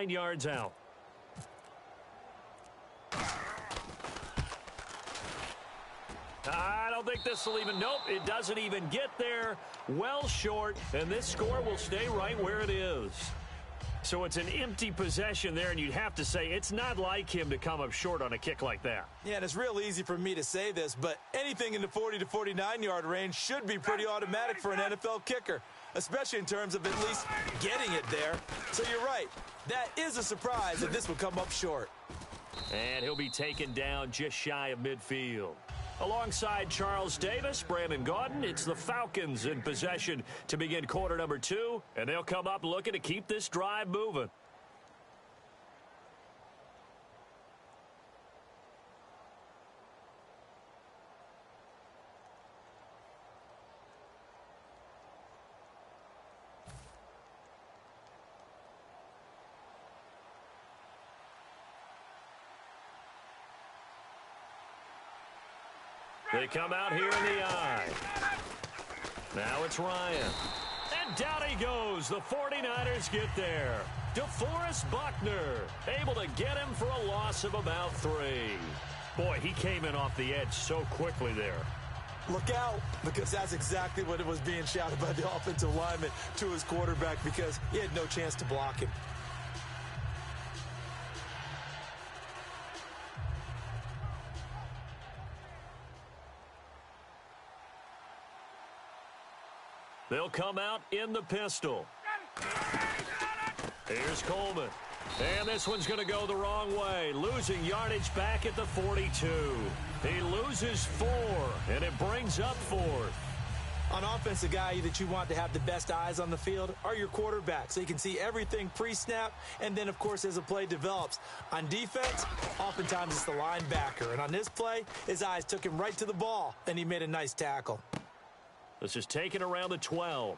9 yards out. I don't think this will even, nope, it doesn't even get there. Well short, and this score will stay right where it is. So it's an empty possession there, and you'd have to say it's not like him to come up short on a kick like that. Yeah, and it's real easy for me to say this, but anything in the 40 to 49-yard range should be pretty automatic for an NFL kicker, especially in terms of at least getting it there. So you're right. That is a surprise that this would come up short. And he'll be taken down just shy of midfield. Alongside Charles Davis, Brandon Gaudin, it's the Falcons in possession to begin quarter number 2, and they'll come up looking to keep this drive moving. They come out here in the eye. Now it's Ryan. And down he goes. The 49ers get there. DeForest Buckner able to get him for a loss of about 3. Boy, he came in off the edge so quickly there. Look out, because that's exactly what it was being shouted by the offensive lineman to his quarterback, because he had no chance to block him. They'll come out in the pistol. Here's Coleman. And this one's going to go the wrong way. Losing yardage back at the 42. He loses 4, and it brings up 4th. On offense, the guy that you want to have the best eyes on the field are your quarterbacks, so you can see everything pre-snap, and then, of course, as the play develops. On defense, oftentimes it's the linebacker. And on this play, his eyes took him right to the ball, and he made a nice tackle. This is taken around the 12.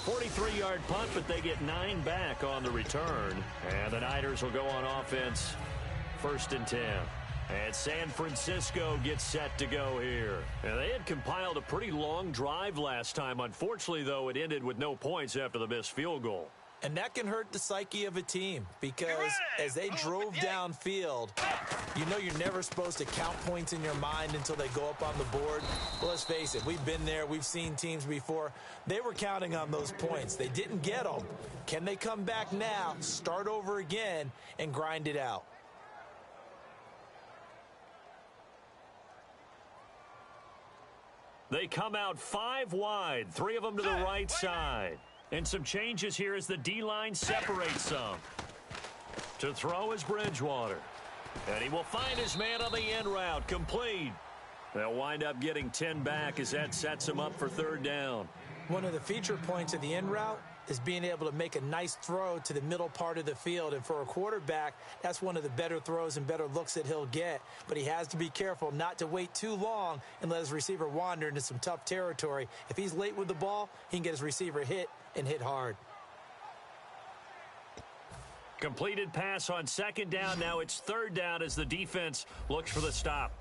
43-yard punt, but they get 9 back on the return. And the Niners will go on offense, 1st and 10. And San Francisco gets set to go here. And they had compiled a pretty long drive last time. Unfortunately, though, it ended with no points after the missed field goal. And that can hurt the psyche of a team, because as they drove downfield, you know you're never supposed to count points in your mind until they go up on the board. Well, let's face it, we've been there. We've seen teams before. They were counting on those points. They didn't get them. Can they come back now, start over again, and grind it out? They come out 5 wide, 3 of them to the right side. And some changes here as the D-line separates some. To throw is Bridgewater. And he will find his man on the end route, complete. They'll wind up getting 10 back as that sets him up for 3rd down. One of the feature points of the end route is being able to make a nice throw to the middle part of the field. And for a quarterback, that's one of the better throws and better looks that he'll get. But he has to be careful not to wait too long and let his receiver wander into some tough territory. If he's late with the ball, he can get his receiver hit and hit hard. Completed pass on 2nd down. Now it's 3rd down as the defense looks for the stop.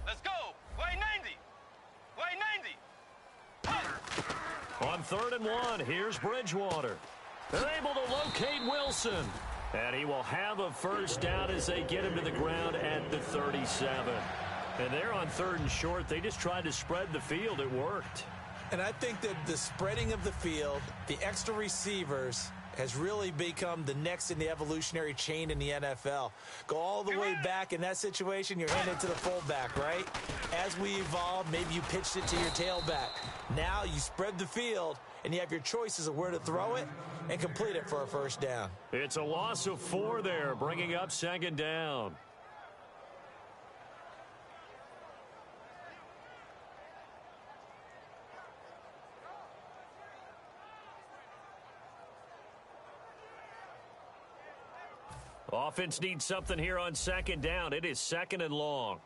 Let's go. Way 90. Way 90. On 3rd and 1, here's Bridgewater. They're able to locate Wilson. And he will have a 1st down as they get him to the ground at the 37. And they're on 3rd and short. They just tried to spread the field. It worked. And I think that the spreading of the field, the extra receivers, has really become the next in the evolutionary chain in the NFL. Go all the way back in that situation, you're handed to the fullback, right? As we evolve, maybe you pitched it to your tailback. Now you spread the field, and you have your choices of where to throw it and complete it for a 1st down. It's a loss of 4 there, bringing up 2nd down. Offense needs something here on 2nd down. It is 2nd and long.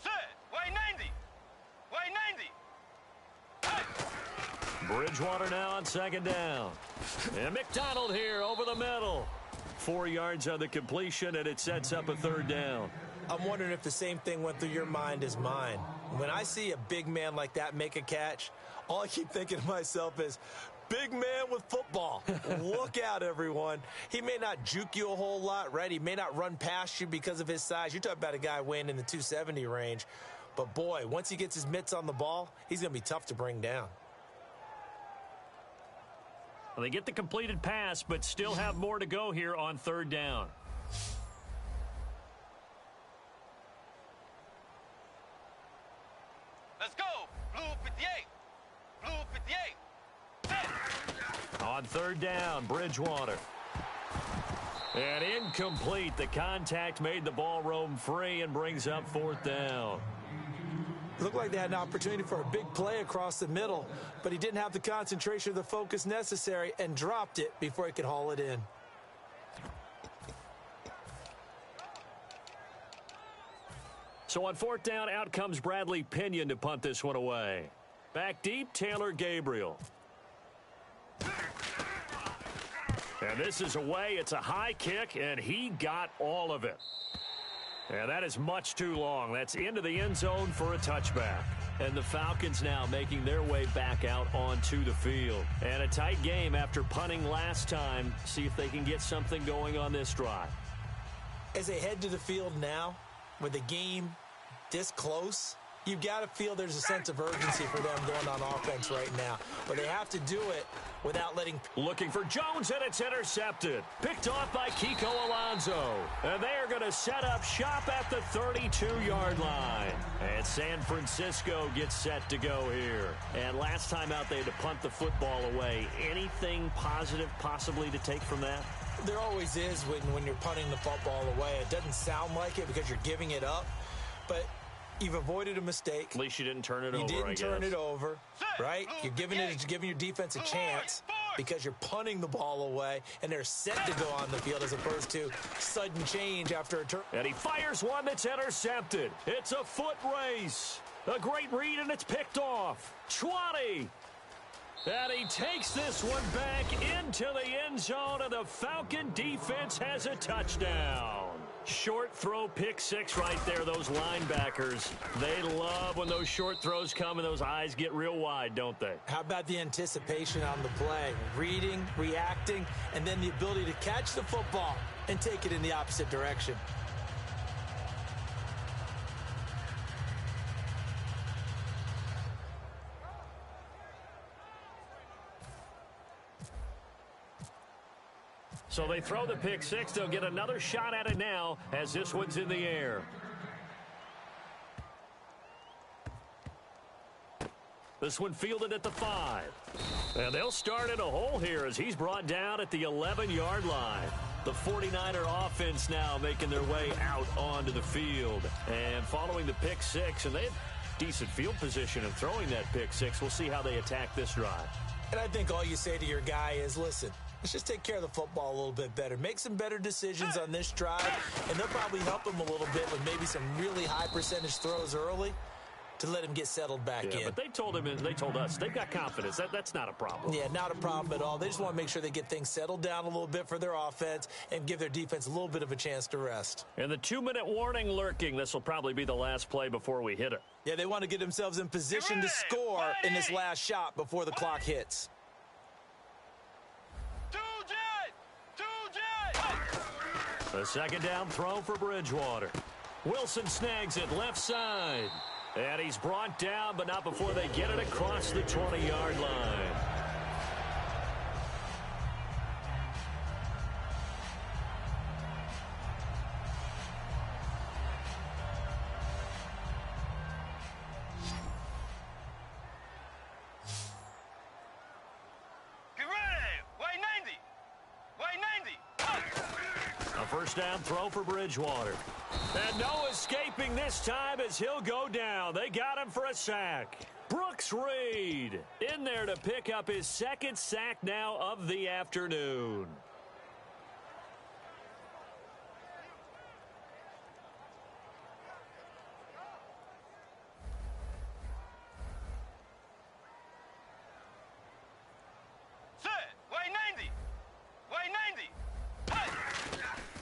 Set. Way 90. Way 90. Hey. Bridgewater now on 2nd down. And McDonald here over the middle. 4 yards on the completion, and it sets up a 3rd down. I'm wondering if the same thing went through your mind as mine. When I see a big man like that make a catch, all I keep thinking to myself is, big man with football. Look out, everyone. He may not juke you a whole lot, right? He may not run past you because of his size. You're talking about a guy weighing in the 270 range. But, boy, once he gets his mitts on the ball, he's going to be tough to bring down. Well, they get the completed pass, but still have more to go here on third down. Let's go. Blue 58. Blue 58. Set. On third down, Bridgewater. And incomplete. The contact made the ball roam free and brings up fourth down. Looked like they had an opportunity for a big play across the middle, but he didn't have the concentration or the focus necessary and dropped it before he could haul it in. So on fourth down, out comes Bradley Pinion to punt this one away. Back deep, Taylor Gabriel. And this is away. It's a high kick, and he got all of it. And that is much too long. That's into the end zone for a touchback. And the Falcons now making their way back out onto the field. And a tight game after punting last time. See if they can get something going on this drive. As they head to the field now, with the game this close, you've got to feel there's a sense of urgency for them going on offense right now. But they have to do it without letting... Looking for Jones, and it's intercepted. Picked off by Kiko Alonso. And they are going to set up shop at the 32-yard line. And San Francisco gets set to go here. And last time out, they had to punt the football away. Anything positive possibly to take from that? There always is when you're punting the football away. It doesn't sound like it because you're giving it up. But you've avoided a mistake. At least you didn't turn it over, I guess. You didn't turn it over, right? You're giving your defense a chance because you're punting the ball away, and they're set to go on the field as opposed to sudden change after a turn. And he fires one that's intercepted. It's a foot race. A great read, and it's picked off. 20. And he takes this one back into the end zone, and the Falcon defense has a touchdown. Short throw, pick six right there. Those linebackers, they love when those short throws come and those eyes get real wide, don't they? How about the anticipation on the play? Reading, reacting, and then the ability to catch the football and take it in the opposite direction. So they throw the pick six. They'll get another shot at it now as this one's in the air. This one fielded at the 5. And they'll start in a hole here as he's brought down at the 11-yard line. The 49er offense now making their way out onto the field. And following the pick six, and they have decent field position in throwing that pick six. We'll see how they attack this drive. And I think all you say to your guy is, listen, let's just take care of the football a little bit better. Make some better decisions on this drive, and they'll probably help him a little bit with maybe some really high percentage throws early to let him get settled back in. But they told him, and they told us, they've got confidence. That's not a problem. Yeah, not a problem at all. They just want to make sure they get things settled down a little bit for their offense and give their defense a little bit of a chance to rest. And the 2-minute warning lurking. This will probably be the last play before we hit it. Yeah, they want to get themselves in position to score in this last shot before the clock hits. The second down throw for Bridgewater. Wilson snags it left side. And he's brought down, but not before they get it across the 20-yard line. First down throw for Bridgewater. And no escaping this time as he'll go down. They got him for a sack. Brooks Reed in there to pick up his second sack now of the afternoon.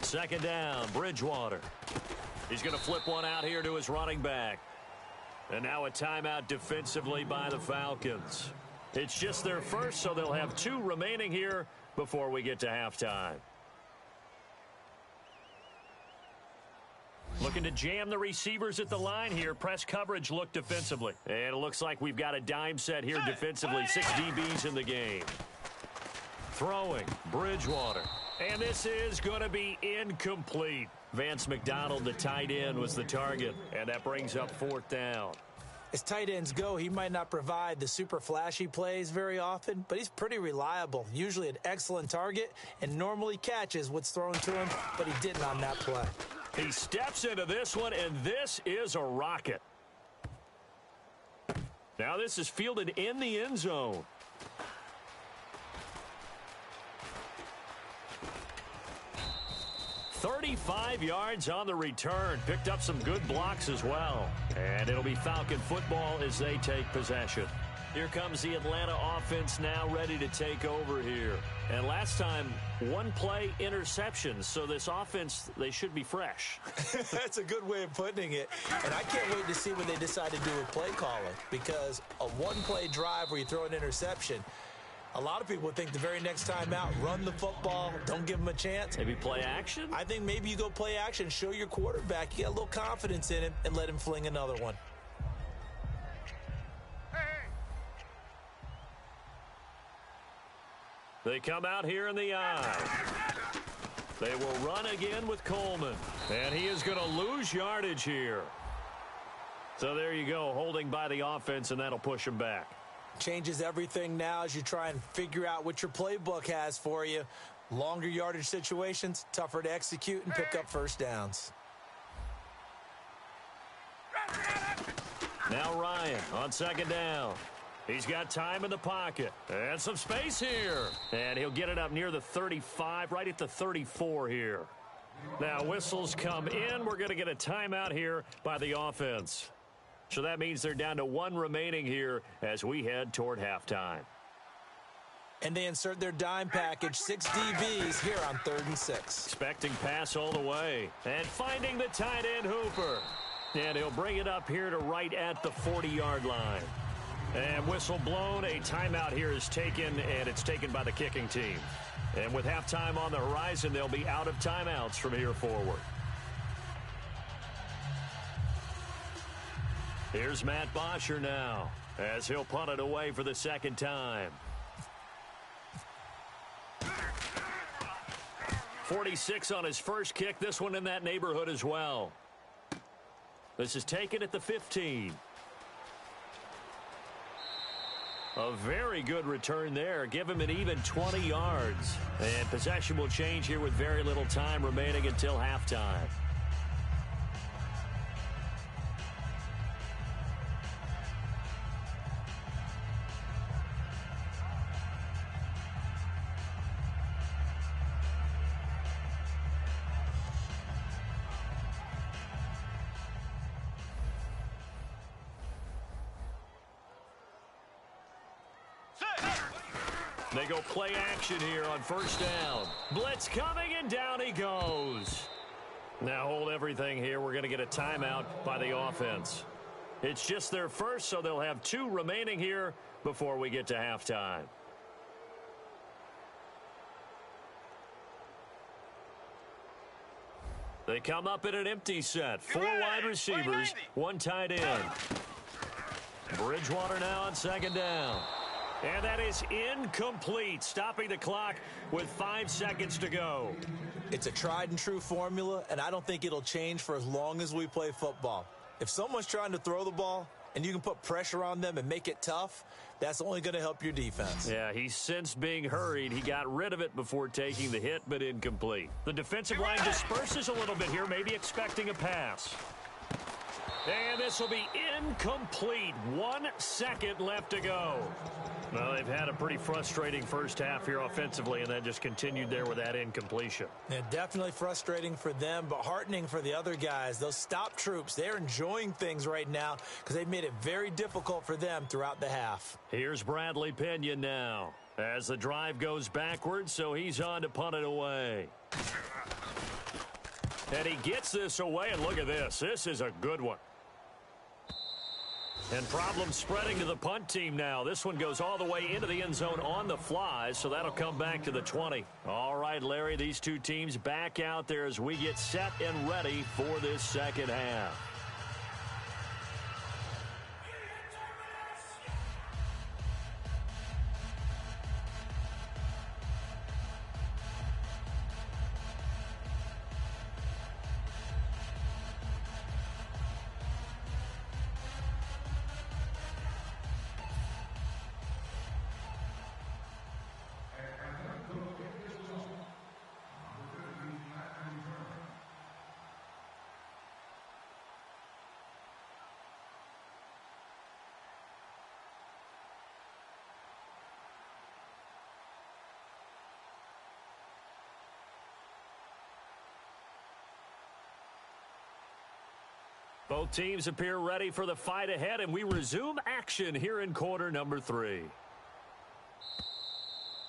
Second down, Bridgewater. He's going to flip one out here to his running back. And now a timeout defensively by the Falcons. It's just their first, so they'll have 2 remaining here before we get to halftime. Looking to jam the receivers at the line here. Press coverage look defensively. And it looks like we've got a dime set here defensively. 6 DBs in the game. Throwing, Bridgewater. And this is going to be incomplete. Vance McDonald, the tight end, was the target. And that brings up 4th down. As tight ends go, he might not provide the super flashy plays very often, but he's pretty reliable. Usually an excellent target and normally catches what's thrown to him, but he didn't on that play. He steps into this one, and this is a rocket. Now this is fielded in the end zone. "35 yards on the return. Picked up some good blocks as well. And it'll be Falcon football as they take possession. Here comes the Atlanta offense now ready to take over here. And last time, 1 play interceptions. So this offense, they should be fresh. That's a good way of putting it. And I can't wait to see what they decide to do with play calling. Because a 1-play drive where you throw an interception, a lot of people think the very next time out, run the football, don't give them a chance. Maybe play action? I think maybe you go play action, show your quarterback you got a little confidence in him, and let him fling another one. They come out here in the eye. They will run again with Coleman. And he is going to lose yardage here. So there you go, holding by the offense, and that'll push him back. Changes everything now as you try and figure out what your playbook has for you. Longer yardage situations, tougher to execute and pick up first downs. Now Ryan on 2nd down. He's got time in the pocket. And some space here. And he'll get it up near the 35, right at the 34 here. Now whistles come in. We're going to get a timeout here by the offense. So that means they're down to 1 remaining here as we head toward halftime. And they insert their dime package, 6 DBs here on 3rd and 6. Expecting pass all the way. And finding the tight end Hooper. And he'll bring it up here to right at the 40-yard line. And whistle blown, a timeout here is taken, and it's taken by the kicking team. And with halftime on the horizon, they'll be out of timeouts from here forward. Here's Matt Bosher now, as he'll punt it away for the 2nd time. 46 on his first kick, this one in that neighborhood as well. This is taken at the 15. A very good return there. Give him an even 20 yards. And possession will change here with very little time remaining until halftime. They go play action here on 1st down. Blitz coming, and down he goes. Now hold everything here. We're going to get a timeout by the offense. It's just their first, so they'll have 2 remaining here before we get to halftime. They come up in an empty set. 4 wide receivers, 1 tight end. Bridgewater now on 2nd down. And that is incomplete, stopping the clock with 5 seconds to go. It's a tried and true formula, and I don't think it'll change for as long as we play football. If someone's trying to throw the ball and you can put pressure on them and make it tough, that's only going to help your defense. Yeah, he sensed being hurried. He got rid of it before taking the hit, but incomplete. The defensive line disperses a little bit here, maybe expecting a pass. And this will be incomplete. 1 second left to go. Well, they've had a pretty frustrating first half here offensively, and then just continued there with that incompletion. Yeah, definitely frustrating for them, but heartening for the other guys. Those stop troops, they're enjoying things right now because they've made it very difficult for them throughout the half. Here's Bradley Pinion now as the drive goes backwards, so he's on to punt it away. And he gets this away, and look at this. This is a good one. And problem spreading to the punt team now. This one goes all the way into the end zone on the fly, so that'll come back to the 20. All right, Larry, these two teams back out there as we get set and ready for this second half. Both teams appear ready for the fight ahead, and we resume action here in quarter number 3.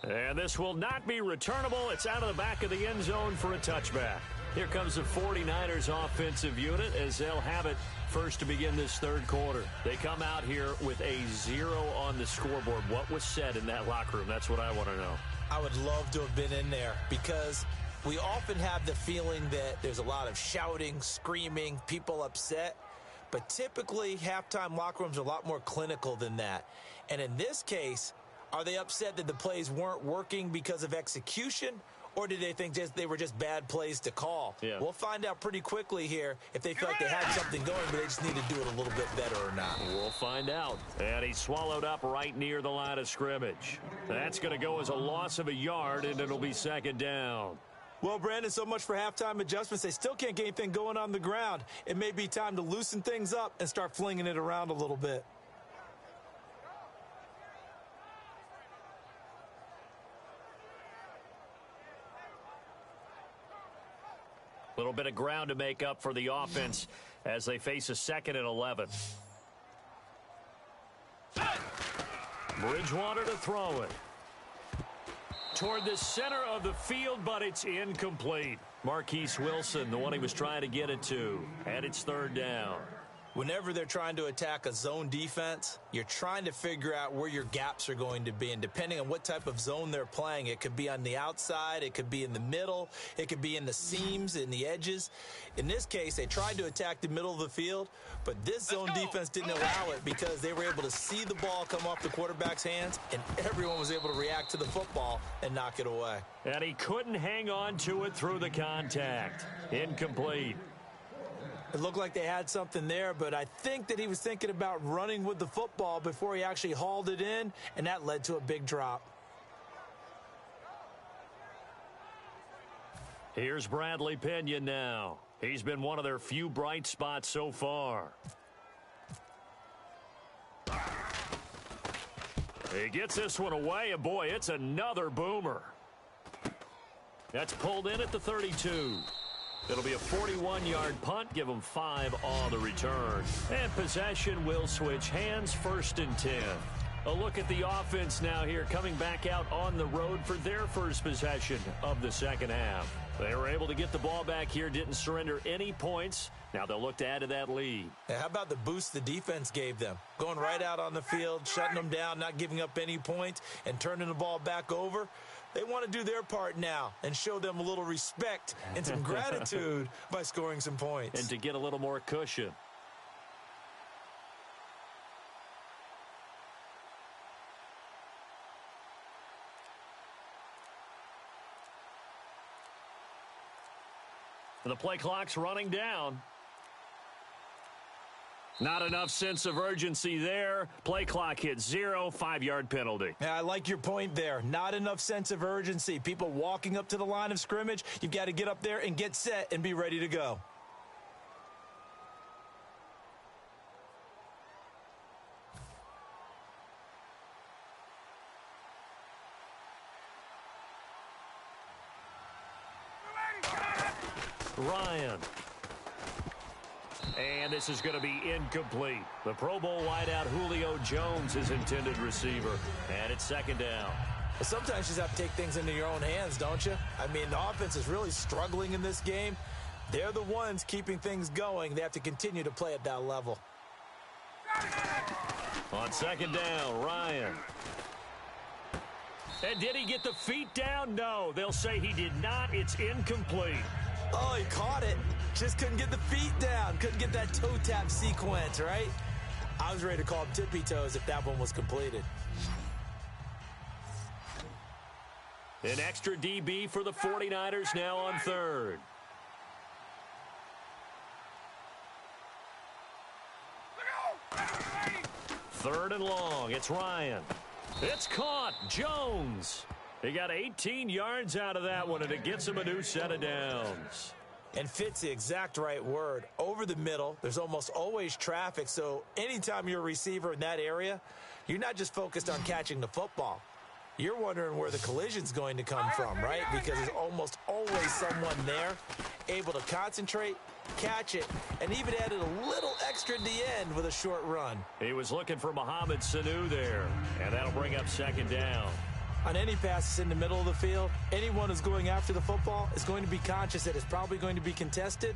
And this will not be returnable. It's out of the back of the end zone for a touchback. Here comes the 49ers offensive unit as they'll have it first to begin this third quarter. They come out here with a 0 on the scoreboard. What was said in that locker room? That's what I want to know. I would love to have been in there because we often have the feeling that there's a lot of shouting, screaming, people upset. But typically, halftime locker rooms are a lot more clinical than that. And in this case, are they upset that the plays weren't working because of execution? Or did they think they were just bad plays to call? Yeah. We'll find out pretty quickly here if they feel like they had something going, but they just need to do it a little bit better or not. We'll find out. And he's swallowed up right near the line of scrimmage. That's going to go as a loss of a yard, and it'll be second down. Well, Brandon, so much for halftime adjustments. They still can't get anything going on the ground. It may be time to loosen things up and start flinging it around a little bit. A little bit of ground to make up for the offense as they face a 2nd and 11. Bridgewater to throw it. Toward the center of the field, but it's incomplete. Marquise Wilson, the one he was trying to get it to, and it's third down. Whenever they're trying to attack a zone defense, you're trying to figure out where your gaps are going to be. And depending on what type of zone they're playing, it could be on the outside, it could be in the middle, it could be in the seams, in the edges. In this case, they tried to attack the middle of the field, but this zone defense didn't allow it because they were able to see the ball come off the quarterback's hands, and everyone was able to react to the football and knock it away. And he couldn't hang on to it through the contact. Incomplete. It looked like they had something there, but I think that he was thinking about running with the football before he actually hauled it in, and that led to a big drop. Here's Bradley Pinion now. He's been one of their few bright spots so far. He gets this one away, and boy, it's another boomer. That's pulled in at the 32. It'll be a 41-yard punt. Give them 5 on the return. And possession will switch hands, 1st and 10. A look at the offense now here, coming back out on the road for their first possession of the second half. They were able to get the ball back here, didn't surrender any points. Now they'll look to add to that lead. Hey, how about the boost the defense gave them? Going right out on the field, shutting them down, not giving up any points, and turning the ball back over. They want to do their part now and show them a little respect and some gratitude by scoring some points. And to get a little more cushion. The play clock's running down. Not enough sense of urgency there. Play clock hits 0, 5-yard penalty. Yeah, I like your point there. Not enough sense of urgency. People walking up to the line of scrimmage, you've got to get up there and get set and be ready to go. Ryan. And this is going to be incomplete. The Pro Bowl wideout Julio Jones is intended receiver. And it's second down. Well, sometimes you just have to take things into your own hands, don't you? I mean, the offense is really struggling in this game. They're the ones keeping things going. They have to continue to play at that level. On second down, Ryan. And did he get the feet down? No, they'll say he did not. It's incomplete. Oh, he caught it. Just couldn't get the feet down. Couldn't get that toe tap sequence, right? I was ready to call him tippy toes if that one was completed. An extra DB for the 49ers now on third. Third and long. It's Ryan. It's caught. Jones. He got 18 yards out of that one, and it gets him a new set of downs. And fits the exact right word. Over the middle, there's almost always traffic, so anytime you're a receiver in that area, you're not just focused on catching the football. You're wondering where the collision's going to come from, right? Because there's almost always someone there able to concentrate, catch it, and even added a little extra at the end with a short run. He was looking for Mohamed Sanu there, and that'll bring up second down. On any passes in the middle of the field, anyone who's going after the football is going to be conscious that it's probably going to be contested.